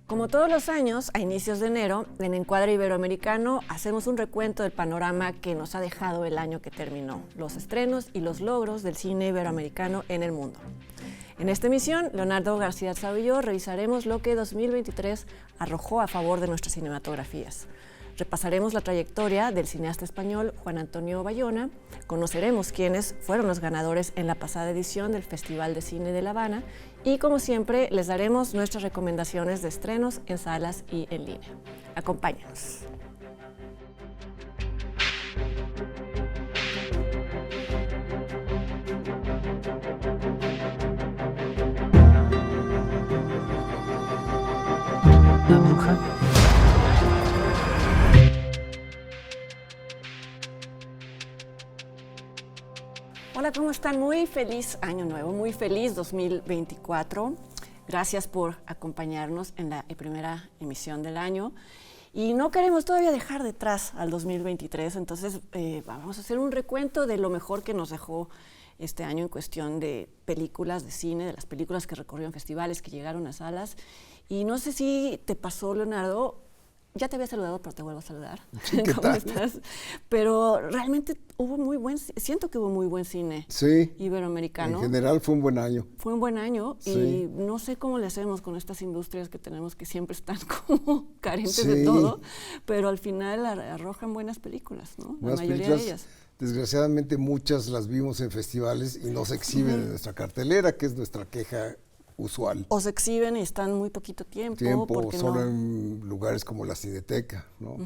Como todos los años, a inicios de enero, en Encuadre Iberoamericano hacemos un recuento del panorama que nos ha dejado el año que terminó, los estrenos y los logros del cine iberoamericano en el mundo. En esta emisión, Leonardo García Tsao y yo revisaremos lo que 2023 arrojó a favor de nuestras cinematografías. Repasaremos la trayectoria del cineasta español Juan Antonio Bayona, conoceremos quiénes fueron los ganadores en la pasada edición del Festival de Cine de La Habana y, como siempre, les daremos nuestras recomendaciones de estrenos en salas y en línea. Acompáñanos. La bruja. Hola, ¿cómo están? Muy feliz año nuevo, muy feliz 2024. Gracias por acompañarnos en la primera emisión del año. Y no queremos todavía dejar detrás al 2023, entonces vamos a hacer un recuento de lo mejor que nos dejó este año en cuestión de películas, de cine, de las películas que recorrieron festivales, que llegaron a salas. Y no sé si te pasó, Leonardo, ya te había saludado, pero te vuelvo a saludar. Sí, ¿qué tal? Estás? Pero realmente siento que hubo muy buen cine iberoamericano. En general fue un buen año. Fue un buen año y no sé cómo le hacemos con estas industrias que tenemos que siempre están como carentes de todo, pero al final arrojan buenas películas, ¿no? La mayoría de ellas. Desgraciadamente muchas las vimos en festivales y no se exhiben en nuestra cartelera, que es nuestra queja usual. O se exhiben y están muy poquito tiempo porque solo en lugares como la Cineteca, ¿no?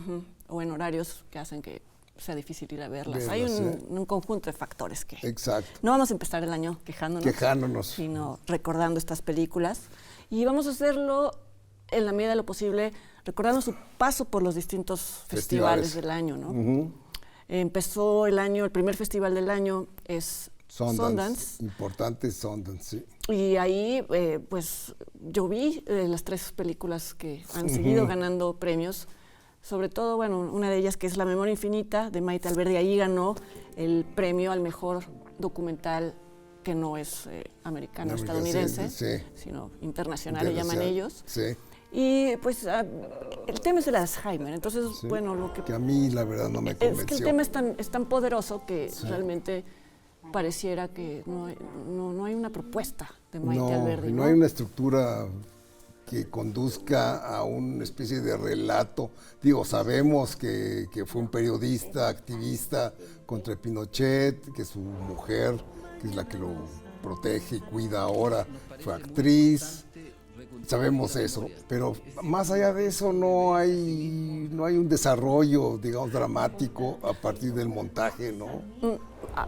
O en horarios que hacen que sea difícil ir a verlas. Hay un conjunto de factores que... Exacto. No vamos a empezar el año quejándonos, sino recordando estas películas. Y vamos a hacerlo en la medida de lo posible, recordando su paso por los distintos festivales del año, ¿no? Empezó el año, el primer festival del año es Sundance. Importante Sundance, sí. Y ahí, pues, yo vi las tres películas que han seguido ganando premios. Sobre todo, bueno, una de ellas que es La Memoria Infinita, de Maite Alberdi. Ahí ganó el premio al mejor documental que no es americano, estadounidense, sino internacional, le llaman ellos. Sí. Y pues el tema es el Alzheimer, entonces, bueno, lo que... Que a mí, la verdad, no me convenció. Es que el tema es tan poderoso que realmente pareciera que no hay una propuesta de Maite Alberdi. No hay una estructura que conduzca a una especie de relato. Digo, sabemos que fue un periodista, activista contra Pinochet, que su mujer, que es la que lo protege y cuida ahora, fue actriz. Sabemos eso, pero más allá de eso no hay un desarrollo, digamos, dramático a partir del montaje, ¿no?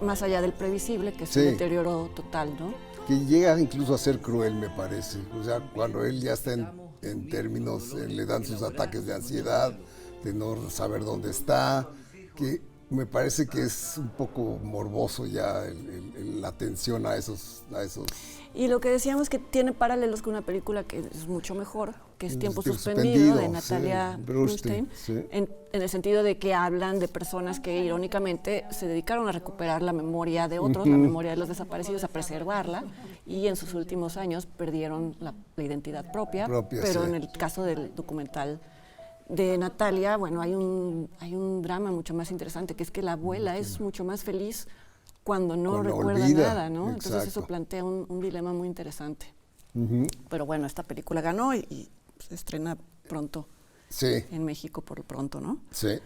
Más allá del previsible, que es un deterioro total, ¿no? Que llega incluso a ser cruel, me parece. O sea, cuando él ya está en términos, le dan sus ataques de ansiedad, de no saber dónde está, que me parece que es un poco morboso ya la atención a esos. Y lo que decíamos que tiene paralelos con una película que es mucho mejor, que es Tiempo Suspendido, de Natalia Burstein, en el sentido de que hablan de personas que irónicamente se dedicaron a recuperar la memoria de otros, la memoria de los desaparecidos, a preservarla, y en sus últimos años perdieron la identidad propia, pero en el caso del documental de Natalia, bueno, hay un drama mucho más interesante, que es que la abuela es mucho más feliz cuando no recuerda nada, ¿no? Exacto. Entonces eso plantea un dilema muy interesante. Pero bueno, esta película ganó y se estrena pronto en México por lo pronto, ¿no? Sí.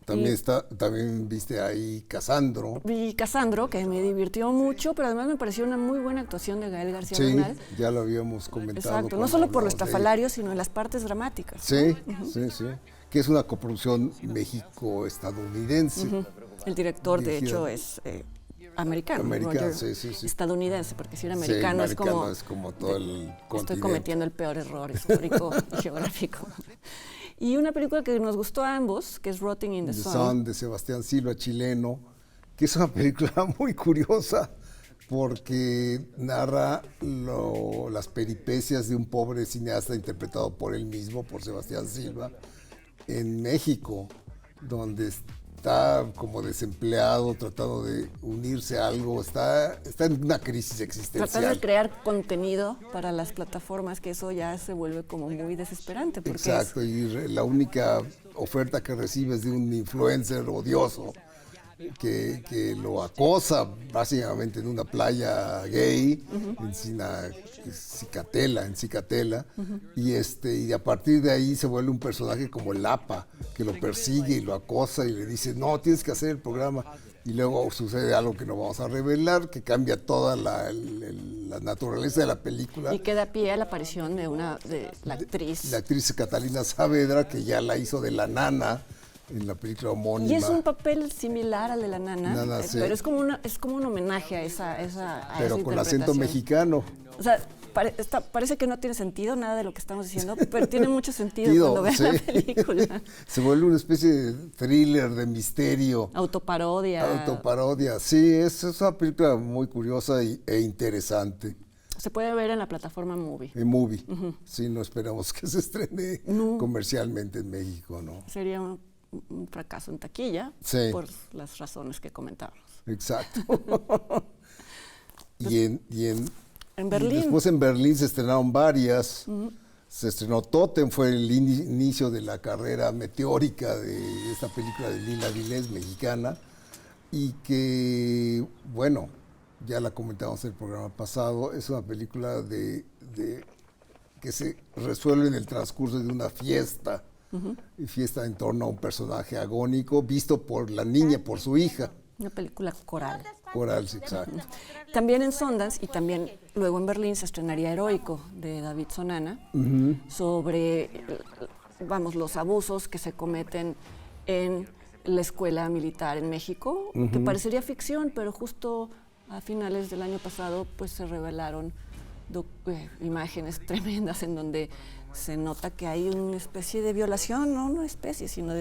También viste ahí Casandro. Vi Casandro, que me divirtió mucho, pero además me pareció una muy buena actuación de Gael García Bernal. Sí, ya lo habíamos comentado. Exacto, no solo por lo estrafalario, sino en las partes dramáticas. Sí, sí. Que es una coproducción México-estadounidense. El director, de hecho, es americano, estadounidense, porque si era americano, es como todo el continente. Estoy cometiendo el peor error histórico y geográfico. Y una película que nos gustó a ambos, que es Rotting in the Sun, de Sebastián Silva, chileno, que es una película muy curiosa porque narra las peripecias de un pobre cineasta interpretado por él mismo, por Sebastián Silva, en México, donde está como desempleado, tratando de unirse a algo, está en una crisis existencial. Tratar de crear contenido para las plataformas, que eso ya se vuelve como muy desesperante. Porque exacto, y la única oferta que recibe es de un influencer odioso que lo acosa básicamente en una playa gay, en Cicatela, y a partir de ahí se vuelve un personaje como el APA, que lo persigue y lo acosa y le dice, no, tienes que hacer el programa. Y luego sucede algo que no vamos a revelar, que cambia toda la naturaleza de la película. Y que da pie a la aparición de la actriz. La actriz Catalina Saavedra, que ya la hizo de la nana en la película homónima. Y es un papel similar al de la nana, sí. pero es como un homenaje a esa pero con acento mexicano. O sea, parece que no tiene sentido nada de lo que estamos diciendo, pero tiene mucho sentido cuando vean la película. Se vuelve una especie de thriller, de misterio. Autoparodia. Sí, es una película muy curiosa e interesante. Se puede ver en la plataforma Movie. En Movie. Sí, no esperamos que se estrene comercialmente en México, ¿no? Sería un fracaso en taquilla, por las razones que comentábamos. Exacto. En Berlín. Después en Berlín se estrenaron varias. Se estrenó Totem, fue el inicio de la carrera meteórica de esta película de Lila Vilés, mexicana, y que, bueno, ya la comentamos en el programa pasado, es una película que se resuelve en el transcurso de una fiesta, y fiesta en torno a un personaje agónico, visto por la niña, por su hija. Una película coral. Coral, sí, exacto. También en Sundance y también luego en Berlín se estrenaría Heroico, de David Sonana, sobre, los abusos que se cometen en la escuela militar en México, que parecería ficción, pero justo a finales del año pasado pues se revelaron imágenes tremendas en donde se nota que hay una especie de violación, no una especie, sino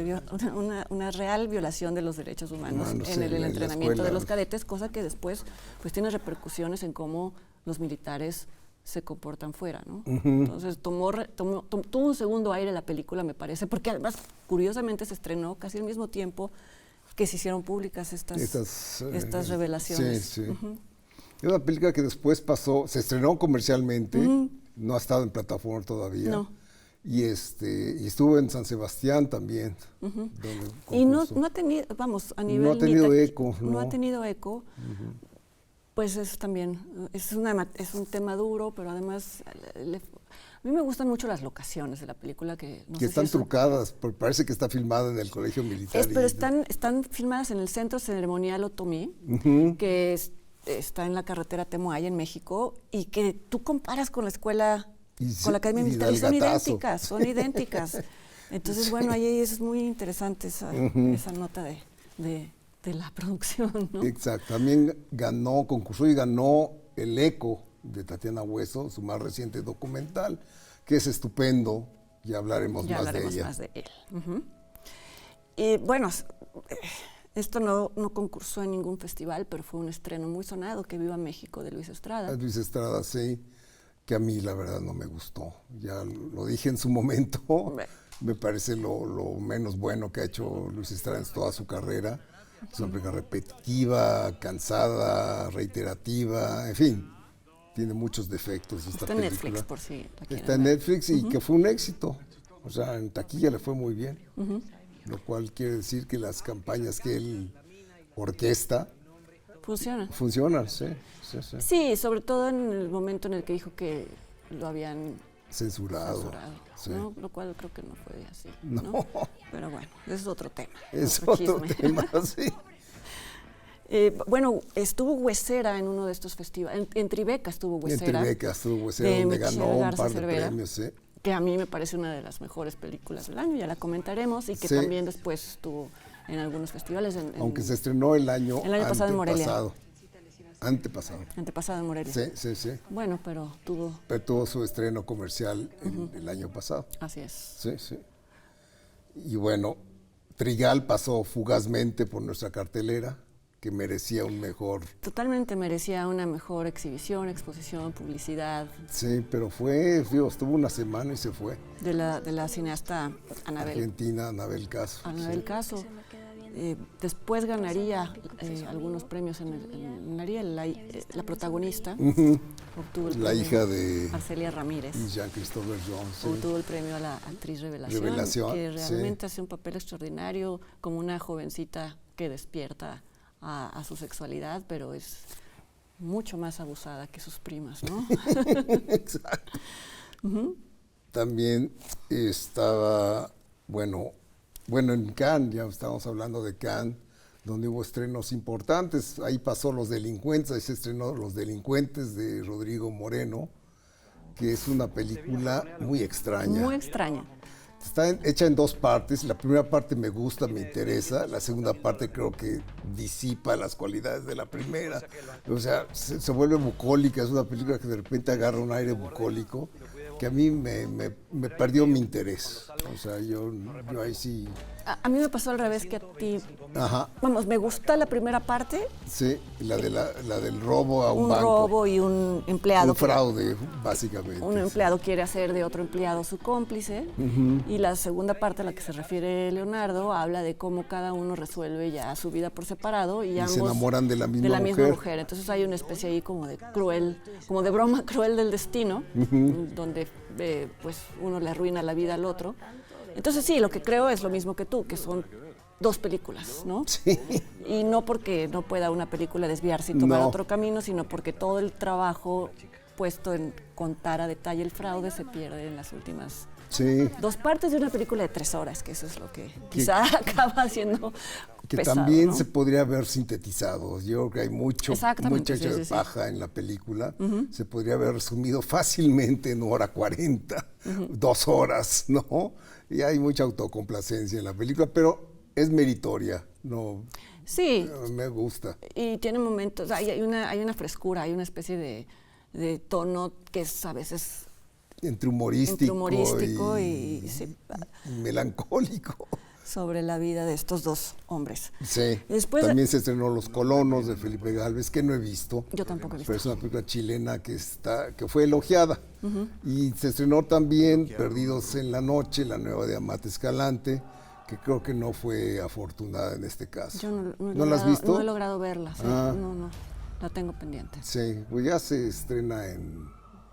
una real violación de los derechos humanos en el entrenamiento de los cadetes, cosa que después pues tiene repercusiones en cómo los militares se comportan fuera, ¿no? Entonces tuvo un segundo aire la película, me parece, porque además curiosamente se estrenó casi al mismo tiempo que se hicieron públicas estas revelaciones. Sí. Es una película que después se estrenó comercialmente, no ha estado en plataforma todavía. No. Y estuvo en San Sebastián también. Y no ha tenido, a nivel... No ha tenido eco. No ha tenido eco. Pues es también, es un tema duro, pero además... a mí me gustan mucho las locaciones de la película que están trucadas, porque parece que está filmada en el colegio militar. Pero están filmadas en el Centro Ceremonial Otomí, que está en la carretera Temoaya, en México, y que tú comparas con la escuela, con la Academia Militar, y son idénticas. Entonces, bueno, ahí es muy interesante esa nota de la producción, ¿no? Exacto. También concursó y ganó el Eco de Tatiana Hueso, su más reciente documental, que es estupendo. Ya hablaremos más de él. Y bueno, esto no concursó en ningún festival, pero fue un estreno muy sonado, que Viva México, de Luis Estrada. Luis Estrada, sí, que a mí la verdad no me gustó. Ya lo dije en su momento, me parece lo menos bueno que ha hecho Luis Estrada en toda su carrera. Es una película repetitiva, cansada, reiterativa, en fin. Tiene muchos defectos esta película. Está en Netflix, por si la quieren Está en Netflix y que fue un éxito. O sea, en taquilla le fue muy bien. Lo cual quiere decir que las campañas que él orquesta funcionan, sí. Sí, sobre todo en el momento en el que dijo que lo habían censurado. Sí. ¿No? Lo cual creo que no fue así. No. Pero bueno, ese es otro tema. Es otro tema, sí. Bueno, estuvo Huesera en uno de estos festivales. En Tribeca estuvo Huesera. Donde ganó un par de premios, sí. Que a mí me parece una de las mejores películas del año, ya la comentaremos, y que también después estuvo en algunos festivales. Aunque se estrenó el año pasado en Morelia. Antepasado en Morelia. Sí. Bueno, pero tuvo su estreno comercial el año pasado. Así es. Sí. Y bueno, Trigal pasó fugazmente por nuestra cartelera, que merecía Totalmente merecía una mejor exposición, publicidad. Sí, pero estuvo una semana y se fue. De la cineasta Anabel. Argentina, Anabel Caso. Caso. Después ganaría algunos premios en Ariel. La protagonista obtuvo el La premio, hija de Arcelia Ramírez. Jean-Christopher Jones. Sí. Obtuvo el premio a la actriz revelación, que realmente hace un papel extraordinario, como una jovencita que despierta a su sexualidad, pero es mucho más abusada que sus primas, ¿no? Exacto. También estaba, bueno, en Cannes, ya estábamos hablando de Cannes, donde hubo estrenos importantes. Ahí pasó Los Delincuentes, ahí se estrenó Los Delincuentes de Rodrigo Moreno, que es una película muy extraña. Muy extraña. Está hecha en dos partes. La primera parte me gusta, me interesa. La segunda parte creo que disipa las cualidades de la primera. O sea, se vuelve bucólica. Es una película que de repente agarra un aire bucólico que a mí me perdió mi interés. O sea, yo ahí sí... A mí me pasó al revés que a ti. Ajá. Vamos, me gusta la primera parte. Sí, la del robo a un banco. Un robo y un empleado. Un fraude, básicamente. Un empleado quiere hacer de otro empleado su cómplice. Y la segunda parte a la que se refiere Leonardo habla de cómo cada uno resuelve ya su vida por separado y ambos se enamoran de la misma mujer. Entonces hay una especie ahí como de cruel, como de broma cruel del destino, donde pues uno le arruina la vida al otro. Entonces sí, lo que creo es lo mismo que tú, que son dos películas, ¿no? Sí. Y no porque no pueda una película desviarse y tomar otro camino, sino porque todo el trabajo puesto en contar a detalle el fraude se pierde en las últimas dos partes de una película de 3 horas, que eso es lo que quizá acaba siendo que pesado, también ¿no? Se podría haber sintetizado. Yo creo que hay mucha paja en la película. Se podría haber resumido fácilmente en 1:40, 2 horas, ¿no? Y hay mucha autocomplacencia en la película, pero es meritoria, ¿no? Sí. Me gusta. Y tiene momentos, hay una frescura, hay una especie de tono que es a veces... Entre humorístico y melancólico. Sobre la vida de estos dos hombres. Sí. Después, también se estrenó Los Colonos de Felipe Gálvez, que no he visto. Yo tampoco he visto. Pero es una película chilena que fue elogiada. Y se estrenó también Perdidos en la Noche, la nueva de Amat Escalante, que creo que no fue afortunada en este caso. Yo ¿No la has visto? No he logrado verla, sí. No, la tengo pendiente. Sí, pues ya se estrena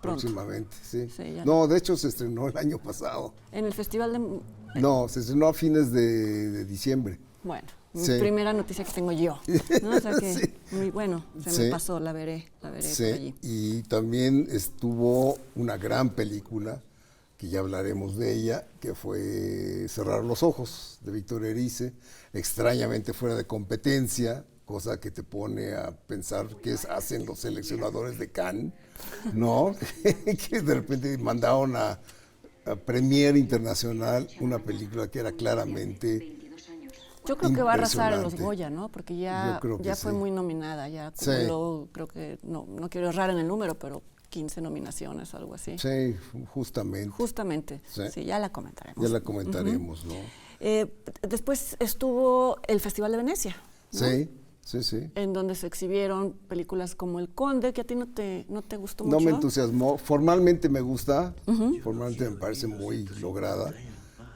Pronto. Próximamente, sí. No, de hecho se estrenó el año pasado. En el festival de... No, se estrenó a fines de diciembre. Bueno, primera noticia que tengo yo, ¿no? O sea que, muy bueno, me pasó, la veré por allí. Y también estuvo una gran película, que ya hablaremos de ella, que fue Cerrar los Ojos, de Víctor Erice, extrañamente fuera de competencia, cosa que te pone a pensar qué hacen los seleccionadores de Cannes, ¿no? Que de repente mandaron a Premier Internacional una película que era claramente... Yo creo que va a arrasar en los Goya, ¿no? Porque ya fue muy nominada, ya acumuló, creo que, no quiero errar en el número, pero 15 nominaciones o algo así. Sí, justamente. Sí, ya la comentaremos. Ya la comentaremos, ¿no? Después estuvo el Festival de Venecia, ¿no? Sí. En donde se exhibieron películas como El Conde, que a ti no te gustó mucho. No me entusiasmó. Formalmente me gusta, formalmente me parece muy lograda,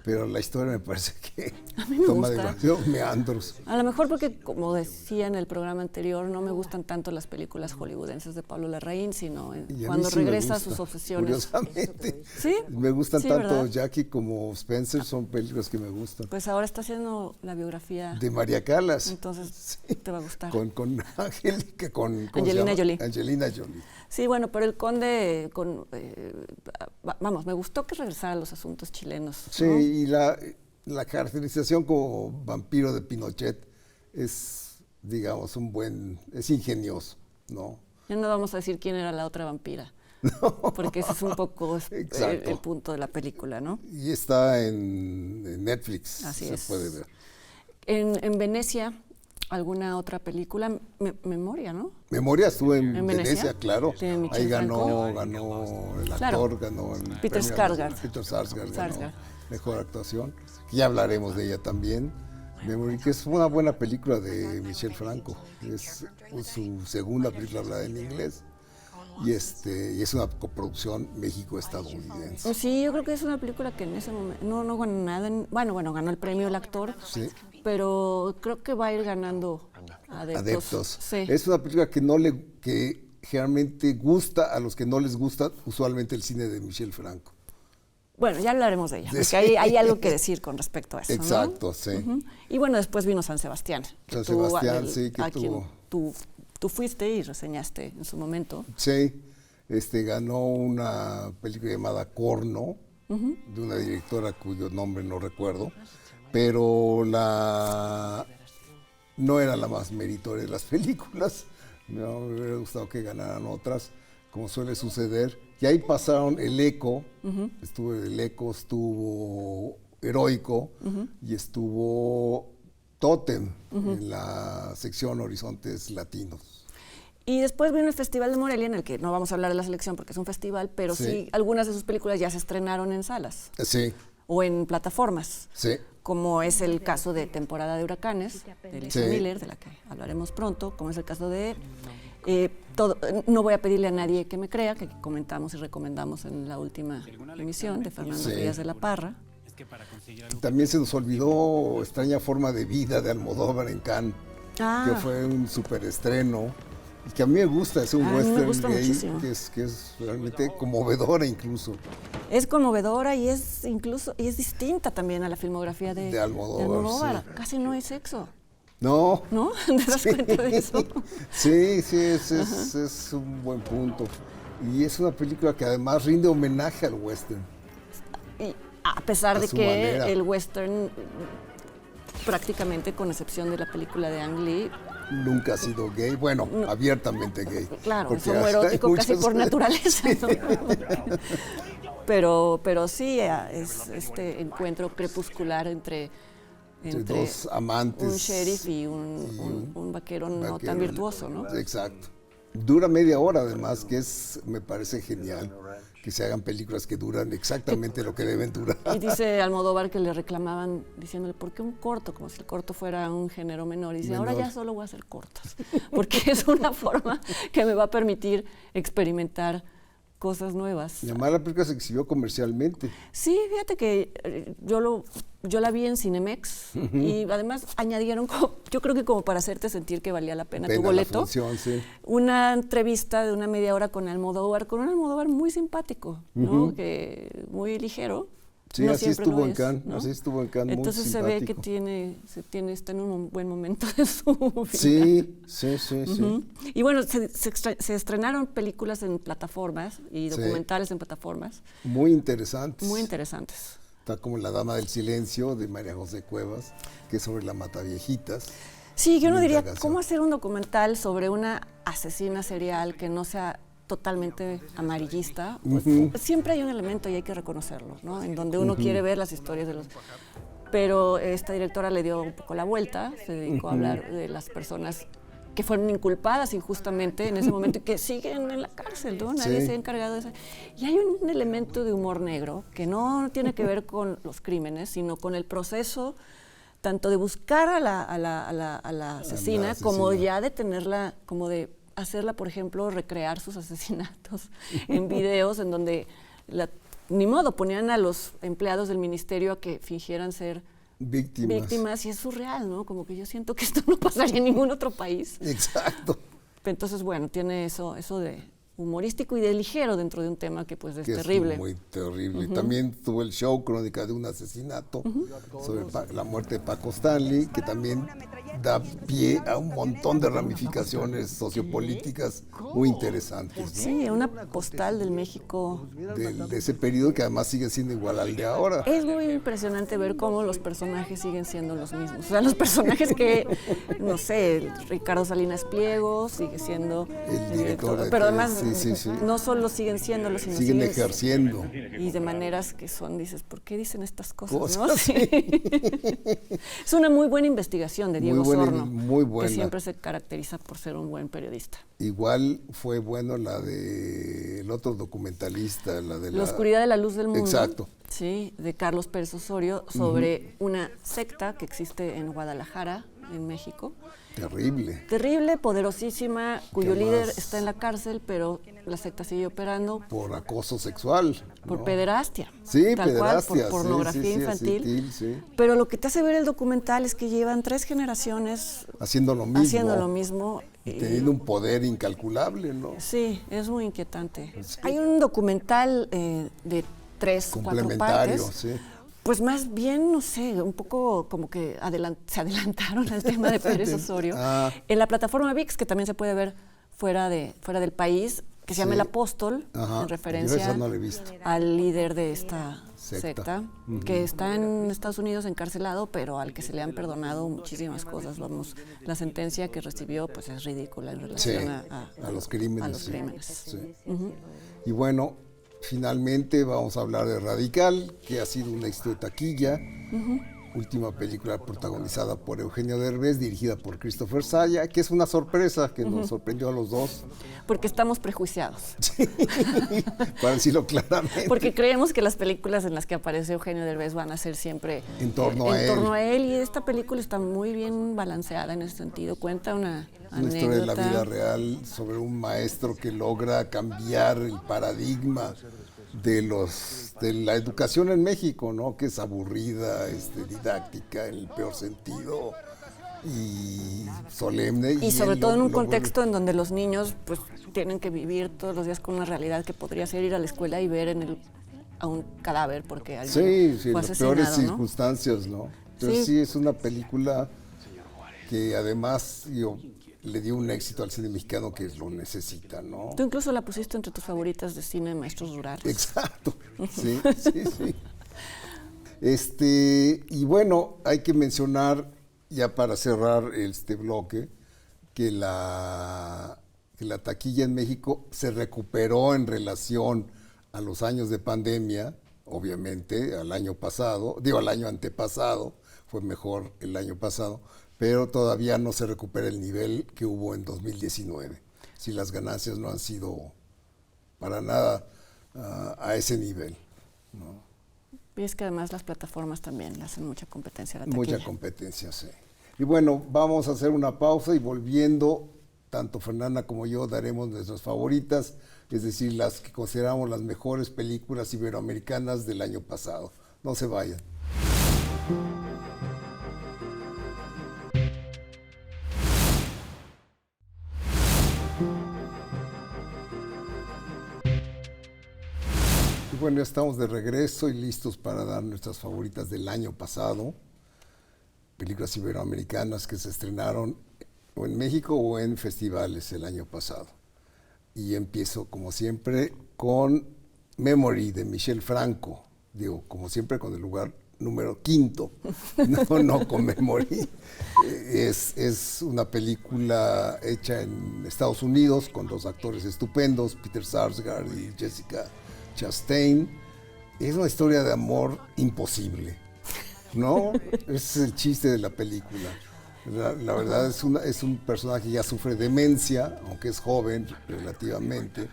pero la historia me parece que toma demasiados meandros. A lo mejor porque, como decía en el programa anterior, no me gustan tanto las películas hollywoodenses de Pablo Larraín, sino cuando regresa a sus obsesiones. Curiosamente. ¿Sí? Me gustan tanto ¿verdad? Jackie como Spencer, son películas que me gustan. Pues ahora está haciendo la biografía de María Callas. Entonces te va a gustar. Con Angélica, con Angelina Jolie. Angelina Jolie. Sí, bueno, pero El Conde, me gustó que regresara a los asuntos chilenos, ¿no? Sí, y la caracterización como vampiro de Pinochet es, digamos, es ingenioso, ¿no? Ya no vamos a decir quién era la otra vampira, porque ese es un poco el punto de la película, ¿no? Y está en Netflix, Así se puede ver. En Venecia, ¿alguna otra película? Memoria, ¿no? Memoria estuvo en Venecia, claro. Ahí ganó el actor, ganó el Peter Sarsgaard. Peter Sarsgaard ganó mejor actuación. Ya hablaremos de ella también. Memory, que es una buena película de Michel Franco. Es su segunda película hablada en inglés. y es una coproducción México-estadounidense. Sí, yo creo que es una película que en ese momento no ganó nada. Bueno, ganó el premio el actor, Sí. pero creo que va a ir ganando adeptos. Sí. Es una película que generalmente gusta a los que no les gusta usualmente el cine de Michel Franco. Bueno, ya hablaremos de ella, Sí. porque hay algo que decir con respecto a eso, Exacto, ¿no? sí. Y bueno, después vino San Sebastián. San Sebastián, sí, que a quien tuvo. tú fuiste y reseñaste en su momento. Sí, ganó una película llamada Corno, de una directora cuyo nombre no recuerdo, pero no era la más meritoria de las películas. No, me hubiera gustado que ganaran otras, como suele suceder. Y ahí pasaron El Eco, estuvo Heroico y estuvo Tótem en la sección Horizontes Latinos. Y después vino el Festival de Morelia, en el que no vamos a hablar de la selección porque es un festival, pero sí algunas de sus películas ya se estrenaron en salas Sí, o en plataformas, sí. como es el caso de Temporada de Huracanes, de Lisa Sí. Miller, de la que hablaremos pronto, como es el caso de No voy a pedirle a nadie que me crea, que comentamos y recomendamos en la última emisión, de Fernando Sí. Díaz de la Parra. También se nos olvidó Extraña Forma de Vida de Almodóvar en Cannes, que fue un superestreno y que a mí me gusta, es un A mí me western gusta gay muchísimo. que es realmente conmovedora incluso. Es conmovedora y es distinta también a la filmografía de Almodóvar, sí. Casi no hay sexo, No, ¿no? ¿Te das cuenta de eso? sí, es un buen punto. Y es una película que además rinde homenaje al western. Y a pesar A de su que manera. el western, prácticamente con excepción de la película de Ang Lee, Nunca ha sido gay, bueno, abiertamente gay. claro, es porque hay homoerótico casi muchas- por naturaleza, ¿no? Pero sí es este encuentro crepuscular entre dos amantes. un sheriff y un vaquero no tan virtuoso, ¿no? Exacto. Dura media hora además, que me parece genial que se hagan películas que duran exactamente lo que deben durar. Y dice Almodóvar que le reclamaban diciéndole, ¿por qué un corto? Como si el corto fuera un género menor. Y dice, ahora ya solo voy a hacer cortos, porque es una forma que me va a permitir experimentar cosas nuevas. Y además la película se exhibió comercialmente. Sí, fíjate que yo la vi en Cinemex y además añadieron, yo creo que como para hacerte sentir que valía la pena tu boleto, La función, sí. una entrevista de una media hora con un Almodóvar muy simpático, ¿no? Muy ligero. Sí, No así siempre estuvo lo en es, Cannes, ¿no? así estuvo en Cannes, Entonces muy se ve que simpático. está en un buen momento de su vida. Sí. Y bueno, se estrenaron películas en plataformas y documentales en plataformas. Muy interesantes. Muy interesantes. Está como La Dama del Silencio, de María José Cuevas, que es sobre la Mataviejitas. Sí, yo no diría, Indagación. ¿cómo hacer un documental sobre una asesina serial que no sea totalmente amarillista? Pues, siempre hay un elemento y hay que reconocerlo, ¿no? En donde uno quiere ver las historias de los... Pero esta directora le dio un poco la vuelta, se dedicó a hablar de las personas que fueron inculpadas injustamente en ese momento y que siguen en la cárcel, ¿no? Nadie se ha encargado de eso. Y hay un elemento de humor negro que no tiene que ver con los crímenes, sino con el proceso tanto de buscar a la asesina como ya de tenerla, como de hacerla, por ejemplo, recrear sus asesinatos en videos en donde ni modo, ponían a los empleados del ministerio a que fingieran ser víctimas y es surreal, ¿no? Como que yo siento que esto no pasaría en ningún otro país. Exacto. Entonces, bueno, tiene eso de humorístico y de ligero dentro de un tema que pues es Que terrible. Es muy terrible. También tuvo el show Crónica de un asesinato sobre la muerte de Paco Stanley, que también da pie a un montón de ramificaciones sociopolíticas muy interesantes, ¿no? Sí, una postal del México. De ese periodo que además sigue siendo igual al de ahora. Es muy impresionante ver cómo los personajes siguen siendo los mismos. O sea, los personajes que, no sé, Ricardo Salinas Pliego sigue siendo El director pero además sí. no solo siguen siéndolo, sino Siguen ejerciendo. Y de maneras que dices, ¿por qué dicen estas cosas? Cosas, ¿no? sí. Es una muy buena investigación de Diego Osorno, muy buena. que siempre se caracteriza por ser un buen periodista. Igual fue bueno la del otro documentalista, la de La oscuridad de la luz del mundo. Exacto. Sí, de Carlos Pérez Osorio, sobre una secta que existe en Guadalajara, en México, Terrible. Terrible, poderosísima, cuyo ¿Qué líder más? está en la cárcel, pero la secta sigue operando Por acoso sexual. por ¿no? pederastia. Sí, tal pederastia. cual, por pornografía sí, infantil. sí. Pero lo que te hace ver el documental es que llevan 3 generaciones Haciendo lo mismo. haciendo lo mismo. Y teniendo un poder incalculable, ¿no? Sí, es muy inquietante. Hay un documental de 3, 4 Complementario, partes. sí. Pues más bien, no sé, un poco como que se adelantaron al tema de Pérez Osorio. En la plataforma ViX, que también se puede ver fuera del país, que se llama Sí. El Apóstol, Ajá. en referencia Yo esa no la he visto. al líder de esta Secta. que está en Estados Unidos encarcelado, pero al que se le han perdonado muchísimas cosas. Vamos, la sentencia que recibió pues es ridícula en relación Sí, a los crímenes. a los sí. crímenes. Sí. Y bueno, finalmente vamos a hablar de Radical, que ha sido un éxito de taquilla. Última película protagonizada por Eugenio Derbez, dirigida por Christopher Saya, que es una sorpresa que nos sorprendió a los dos. Porque estamos prejuiciados. Para decirlo claramente. Porque creemos que las películas en las que aparece Eugenio Derbez van a ser siempre En torno a él. Y esta película está muy bien balanceada en ese sentido. Cuenta una Historia de la anécdota. vida real sobre un maestro que logra cambiar el paradigma de la educación en México, ¿no? Que es aburrida, didáctica en el peor sentido y solemne. Y sobre él todo en un lo vuelve- contexto en donde los niños pues tienen que vivir todos los días con una realidad que podría ser ir a la escuela y ver a un cadáver porque alguien Sí, fue las peores asesinado, ¿no? circunstancias, ¿no? Entonces sí, es una película que además le dio un éxito al cine mexicano que lo necesita, ¿no? Tú incluso la pusiste entre tus favoritas de cine de maestros rurales. Exacto, sí. Y bueno, hay que mencionar, ya para cerrar este bloque, que la taquilla en México se recuperó en relación a los años de pandemia, obviamente, al año antepasado, fue mejor el año pasado, pero todavía no se recupera el nivel que hubo en 2019. Si las ganancias no han sido para nada a ese nivel, ¿no? Y es que además las plataformas también le hacen mucha competencia a la taquilla. Mucha competencia, sí. Y bueno, vamos a hacer una pausa y volviendo, tanto Fernanda como yo daremos nuestras favoritas, es decir, las que consideramos las mejores películas iberoamericanas del año pasado. No se vayan. Y bueno, ya estamos de regreso y listos para dar nuestras favoritas del año pasado. Películas iberoamericanas que se estrenaron o en México o en festivales el año pasado. Y empiezo, como siempre, con Memory, de Michel Franco. Digo, como siempre, con el lugar número 5. No con Memory. Es una película hecha en Estados Unidos con 2 actores estupendos, Peter Sarsgaard y Jessica Chastain. Es una historia de amor imposible, ¿no? Ese es el chiste de la película. La verdad es un personaje que ya sufre demencia, aunque es joven relativamente,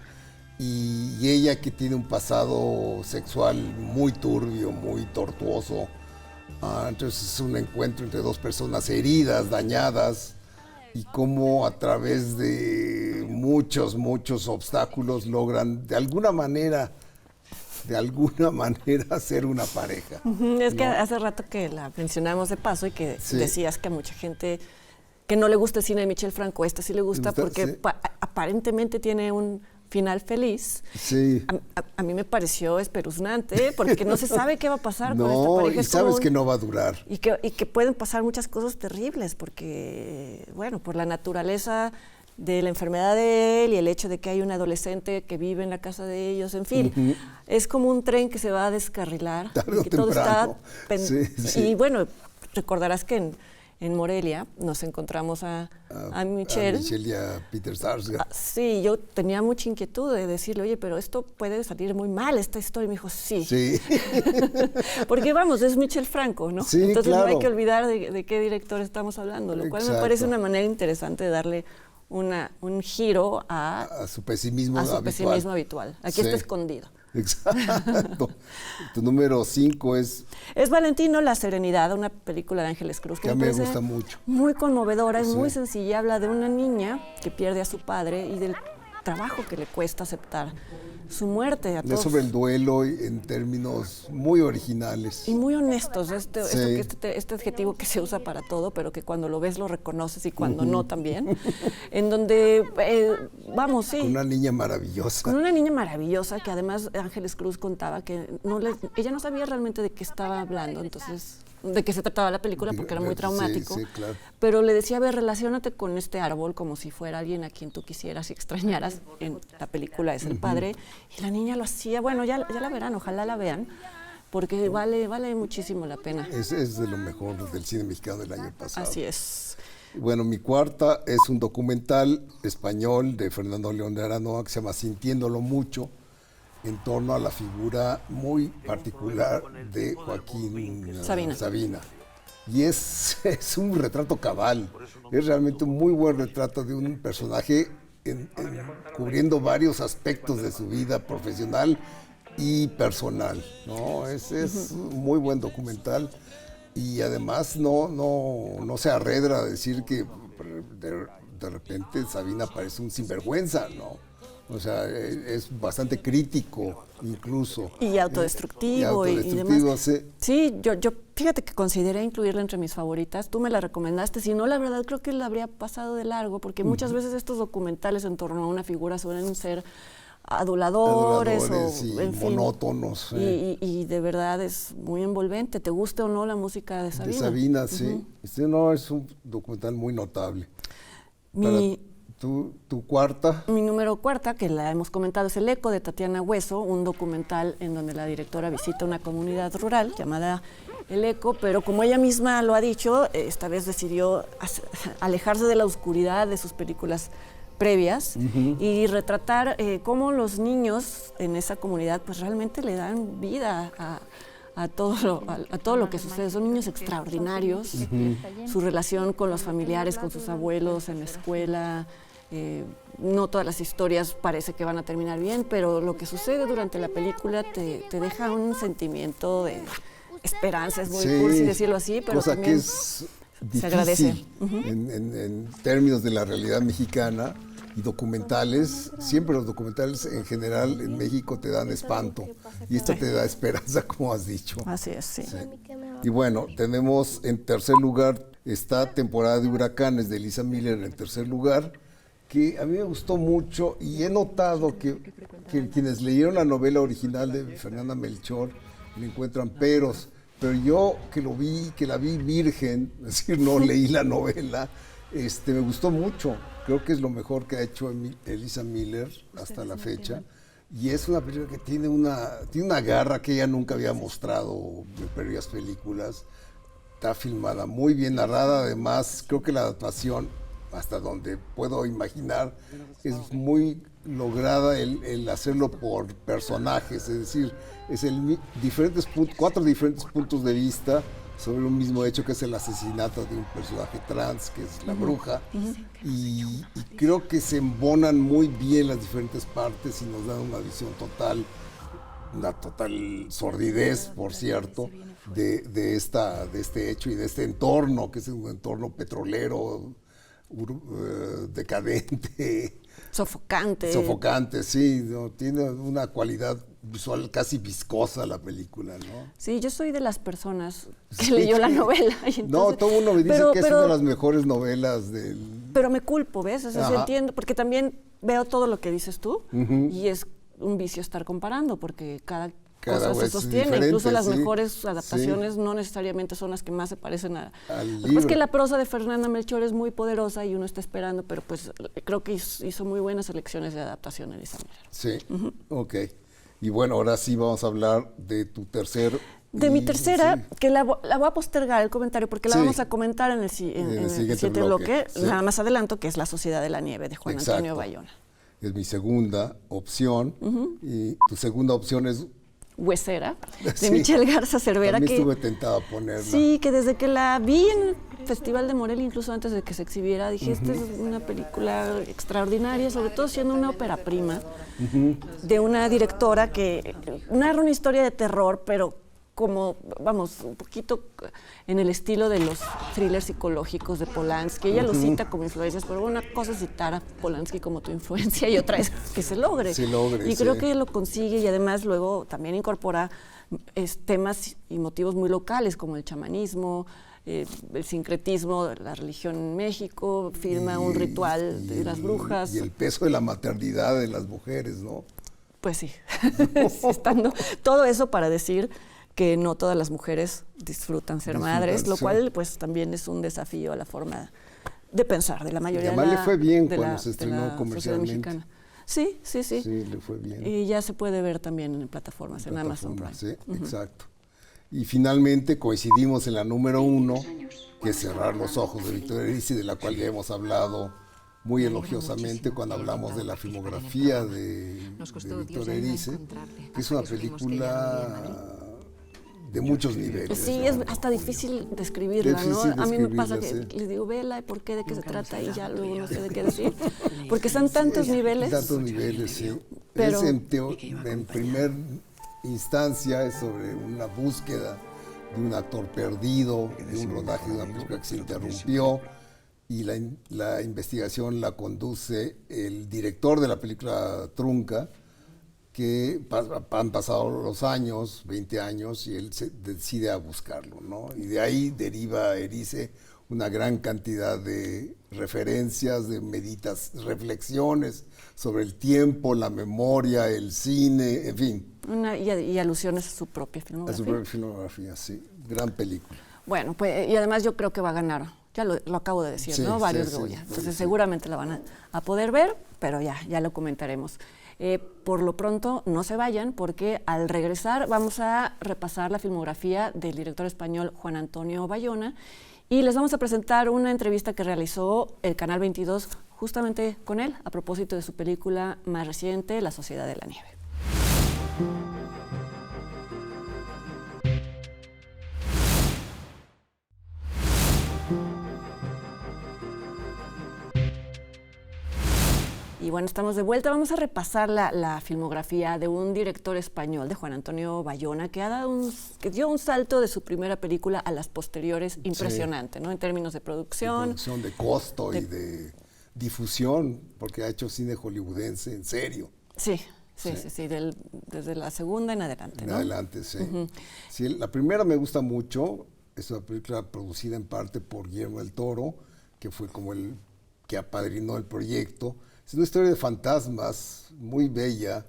y ella que tiene un pasado sexual muy turbio, muy tortuoso. Entonces es un encuentro entre 2 personas heridas, dañadas, y cómo a través de muchos obstáculos logran de alguna manera ser una pareja. Es que ¿no? hace rato que la mencionamos de paso y que Sí. decías que a mucha gente que no le gusta el cine de Michel Franco, esta sí le gusta porque sí. Aparentemente tiene un final feliz. Sí. A mí me pareció espeluznante porque no se sabe qué va a pasar con esta No, pareja. y Es como sabes que no va a durar. Y que pueden pasar muchas cosas terribles porque, bueno, por la naturaleza de la enfermedad de él y el hecho de que hay un adolescente que vive en la casa de ellos, en fin, es como un tren que se va a descarrilar. Tarde o y que todo temprano. está Sí. Y bueno, recordarás que en Morelia nos encontramos a Michelle. A Michelle y a Peter Sarsgaard. Sí, yo tenía mucha inquietud de decirle, oye, pero esto puede salir muy mal, esta historia. Y me dijo, sí. Sí. Porque vamos, es Michel Franco, ¿no? Sí, Entonces claro. no hay que olvidar de qué director estamos hablando, lo cual me Exacto. parece una manera interesante de darle un giro A su pesimismo a su habitual. pesimismo habitual. Aquí Sí. está escondido. Exacto. Tu número 5 es... Es Valentino, La Serenidad, una película de Ángeles Cruz que a mí me gusta mucho. Muy conmovedora, es Sí. muy sencilla, habla de una niña que pierde a su padre y del trabajo que le cuesta aceptar su muerte a Es todos. sobre el duelo en términos muy originales. Y muy honestos, Sí. este adjetivo que se usa para todo, pero que cuando lo ves lo reconoces y cuando no también. En donde, vamos, sí. Con una niña maravillosa. Con una niña maravillosa que además Ángeles Cruz contaba que ella no sabía realmente de qué estaba hablando, entonces de qué se trataba la película porque era muy traumático. Sí, claro. Pero le decía, a ver, relaciónate con este árbol como si fuera alguien a quien tú quisieras y extrañaras. En la película es el padre. Y la niña lo hacía, bueno, ya la verán, ojalá la vean, porque vale muchísimo la pena. Es de lo mejor del cine mexicano del año pasado. Así es. Bueno, mi cuarta es un documental español de Fernando León de Aranoa que se llama Sintiéndolo Mucho, en torno a la figura muy particular de Joaquín Sabina. Y es un retrato cabal, es realmente un muy buen retrato de un personaje cubriendo varios aspectos de su vida profesional y personal, ¿no? Es un muy buen documental y además no se arredra a decir que de repente Sabina parece un sinvergüenza, ¿no? O sea, es bastante crítico incluso. Y autodestructivo. Y demás. Sí. Sí, yo fíjate que consideré incluirla entre mis favoritas. Tú me la recomendaste. Si no, la verdad creo que la habría pasado de largo, porque muchas veces estos documentales en torno a una figura suelen ser aduladores o en fin, monótonos. Y de verdad es muy envolvente. ¿Te guste o no la música de Sabina? De Sabina, sí. No, es un documental muy notable. ¿Tu cuarta? Mi número cuarta, que la hemos comentado, es El Eco, de Tatiana Hueso, un documental en donde la directora visita una comunidad rural llamada El Eco, pero como ella misma lo ha dicho, esta vez decidió alejarse de la oscuridad de sus películas previas y retratar cómo los niños en esa comunidad pues realmente le dan vida a todo lo que sucede. Son niños extraordinarios, su relación con los familiares, con sus abuelos en la escuela. No todas las historias parece que van a terminar bien, pero lo que sucede durante la película te deja un sentimiento de esperanza. Es muy cursi decirlo así, pero cosa también que es difícil se agradece. En términos de la realidad mexicana y documentales. Siempre los documentales en general en México te dan espanto y esto te da esperanza, como has dicho. Así es, sí. Y bueno, tenemos en tercer lugar esta Temporada de Huracanes de Elisa Miller en tercer lugar, que a mí me gustó mucho y he notado que quienes leyeron la novela original de Fernanda Melchor le encuentran peros, pero yo que la vi virgen, es decir, no leí la novela, me gustó mucho. Creo que es lo mejor que ha hecho Elisa Miller hasta la fecha. Y es una película que tiene una garra que ella nunca había mostrado en previas películas. Está filmada muy bien, narrada. Además, creo que la adaptación, hasta donde puedo imaginar, es muy lograda el hacerlo por personajes. Es decir, es cuatro diferentes puntos de vista sobre un mismo hecho, que es el asesinato de un personaje trans, que es la bruja, y creo que se embonan muy bien las diferentes partes y nos dan una visión total, una total sordidez, por cierto, de este hecho y de este entorno, que es un entorno petrolero, decadente. Sofocante, sí, ¿no? Tiene una cualidad visual casi viscosa la película, ¿no? Sí, yo soy de las personas que leyó la novela. Y entonces, no, todo el mundo me dice que es una de las mejores novelas del... Pero me culpo, ¿ves? O sea, sí entiendo, porque también veo todo lo que dices tú y es un vicio estar comparando, porque cada cosa se sostiene. Incluso las mejores adaptaciones no necesariamente son las que más se parecen al libro. Es que la prosa de Fernanda Melchor es muy poderosa y uno está esperando, pero pues creo que hizo muy buenas elecciones de adaptación Elisa Miller. Sí, ok. Y bueno, ahora sí vamos a hablar de tu tercer... De mi tercera, que la voy a postergar el comentario porque la vamos a comentar en el siguiente bloque. Nada más adelanto que es La Sociedad de la Nieve, de Juan Antonio Bayona. Es mi segunda opción y tu segunda opción es huesera, de Sí. Michelle Garza Cervera. También que estuve tentado a ponerla. sí, que desde que la vi en el Festival de Morelia, incluso antes de que se exhibiera, dije, esta es una película extraordinaria, sobre todo siendo una ópera prima de una directora que narra una historia de terror, pero como, vamos, un poquito en el estilo de los thrillers psicológicos de Polanski. Ella lo cita como influencias, pero una cosa es citar a Polanski como tu influencia y otra es que se logre. Se logre, y creo sí. que lo consigue y además luego también incorpora temas y motivos muy locales como el chamanismo, el sincretismo de la religión en México, filma un ritual de las brujas. Y el peso de la maternidad de las mujeres, ¿no? Pues sí, estando todo eso para decir que no todas las mujeres disfrutan ser madres, lo cual pues también es un desafío a la forma de pensar de la mayoría además de le fue bien de cuando la- se de estrenó la sociedad comercialmente. mexicana. Sí, sí, sí. Sí, le fue bien. Y ya se puede ver también en plataformas, en Amazon Prime. Sí, exacto. Y finalmente coincidimos en la número 1, que es Cerrar los ojos de Victoria Erice, de la cual ya hemos hablado muy elogiosamente cuando hablamos de la filmografía de Victoria Erice, que es una película de muchos niveles. Sí, es hasta difícil describirla, ¿no? Difícil A mí me pasa que describirla, sí. les digo, vela, ¿y por qué? ¿De qué se trata? Y ya luego no sé de qué decir. Porque son tantos niveles. Tantos niveles, sí. Pero- Es en primer instancia es sobre una búsqueda de un actor perdido, de un rodaje de una película que se interrumpió, y la investigación la conduce el director de la película Trunca, que han pasado los años, 20 años, y él se decide a buscarlo, ¿no? Y de ahí deriva Erice una gran cantidad de referencias, de reflexiones sobre el tiempo, la memoria, el cine, en fin, Y alusiones a su propia a filmografía. su propia filmografía, sí, gran película. Bueno, pues, y además yo creo que va a ganar, ya lo acabo de decir, Sí, ¿no? Varios sí, Goya. sí, Entonces sí. seguramente la van a poder ver, pero ya lo comentaremos. Por lo pronto, no se vayan, porque al regresar vamos a repasar la filmografía del director español Juan Antonio Bayona y les vamos a presentar una entrevista que realizó el Canal 22 justamente con él, a propósito de su película más reciente, La Sociedad de la Nieve. Y bueno, estamos de vuelta. Vamos a repasar la filmografía de un director español, de Juan Antonio Bayona, que dio un salto de su primera película a las posteriores impresionante, ¿no? En términos de producción. De costo y de difusión, porque ha hecho cine hollywoodense en serio. Sí, desde la segunda en adelante, ¿no? En adelante, sí. Sí, la primera me gusta mucho, es una película producida en parte por Guillermo del Toro, que fue como el que apadrinó el proyecto. Es una historia de fantasmas muy bella